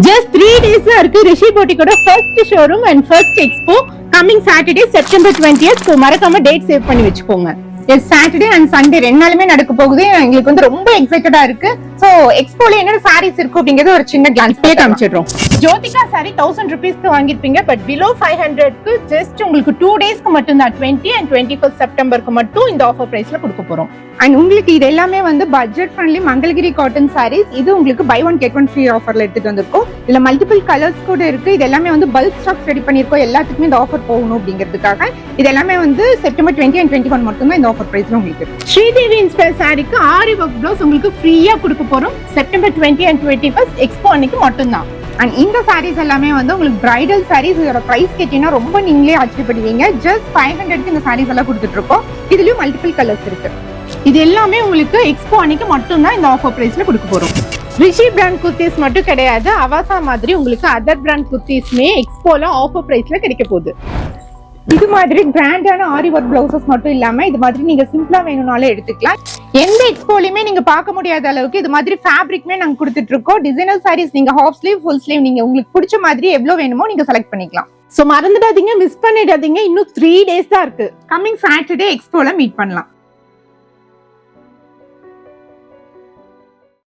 Just 3 days இருக்கு ரிஷி போட்டிக்கோட first showroom and first expo coming Saturday September 20th. மறக்காம date save பண்ணி வச்சுக்கோங்க. எஸ், சாட்டர்டே அண்ட் சண்டே 2 நாளுமே நடக்க போகுது. எங்களுக்கு வந்து ரொம்ப எக்ஸைட்டடா இருக்கு. சோ எக்ஸ்போல என்னென்ன சாரீஸ் இருக்கு அப்படிங்கறது ஒரு சின்ன கிளான்ஸ்லயே காமிச்சிடுறோம். ஜோதிகா சாரி 1000 rupeesக்கு வாங்கிருப்பீங்க. பட் பிலோ 500க்கு ஜஸ்ட் உங்களுக்கு 2 daysக்கு மட்டும் தான் 20 and 21st செப்டம்பருக்கு மட்டும் இந்த ஆஃபர் பிரைஸ்ல கொடுக்க போறோம். அண்ட் உங்களுக்கு இது எல்லாமே வந்து budget friendly Mangalagiri cotton sarees. இது உங்களுக்கு buy one get one free ஆஃபர்ல எடுத்துட்டு வந்திருக்கோம். இதுல மல்டிபிள் கலர்ஸ் கூட இருக்கு. இது எல்லாமே வந்து பல்க் ஸ்டாக் ரெடி பண்ணிருக்கோம். எல்லாத்துக்குமே இந்த ஆஃபர் போகணும் அப்படிங்கிறதுக்காக இது எல்லாமே வந்து செப்டம்பர் 20 and 21 மட்டும் தான் இந்த ஆஃபர் பிரைஸ்ல உங்களுக்கு. ஸ்ரீதேவி இன்ஸ்பயர் சாரிக்கு ஆரி ஒர்க் ப்ளவுஸ் உங்களுக்கு ஃப்ரீயா கொடுக்க போறோம். செப்டம்பர் 20 and 21st எக்ஸ்போ அன்னைக்கு மட்டும் தான். அண்ட் இந்த சாரீஸ் எல்லாமே வந்து உங்களுக்கு பிரைடல் சாரீஸ். இதோட பிரைஸ் கேட்டீங்கன்னா ரொம்ப நீங்களே ஆச்சரியப்படுவீங்க. ஜஸ்ட் 500க்கு இந்த சாரீஸ் எல்லாம் கொடுத்துட்டு இருக்கோம். இதுலயும் மல்டிபிள் கலர்ஸ் இருக்கு. இது எல்லாமே உங்களுக்கு எக்ஸ்போ அன்னைக்கு மட்டும் தான் இந்த ஆஃபர் பிரைஸ்ல கொடுக்க போறோம். ரிஷி பிராண்ட் குர்த்திஸ் மட்டும் கிடையாது, அவாசா மாதிரி உங்களுக்கு அதர் பிராண்ட் குர்த்திஸ்மே எக்ஸ்போல ஆஃபர் பிரைஸ்ல கிடைக்க போகுது. இது மாதிரி கிராண்டான ஆரி ஒர்க் பிளவுசஸ் மட்டும் இல்லாம இது மாதிரி நீங்க சிம்பிளா வேணும்னாலே எடுத்துக்கலாம். எந்த எக்ஸ்போலயுமே நீங்க பார்க்க முடியாத அளவுக்கு இது மாதிரி ஃபேப்ரிக்மே நாங்க கொடுத்துட்டு இருக்கோம். டிசைனர் சாரீஸ் நீங்க ஹாஃப் ஸ்லீவ் ஃபுல் ஸ்லீவ் நீங்க உங்களுக்கு பிடிச்ச மாதிரி எவ்வளவு வேணுமோ நீங்க செலக்ட் பண்ணிக்கலாம். சோ மறந்துடாதீங்க, மிஸ் பண்ணிடாதீங்க. இன்னும் 3 days தான் இருக்கு. கமிங் சாட்டர்டே எக்ஸ்போல மீட் பண்ணலாம்.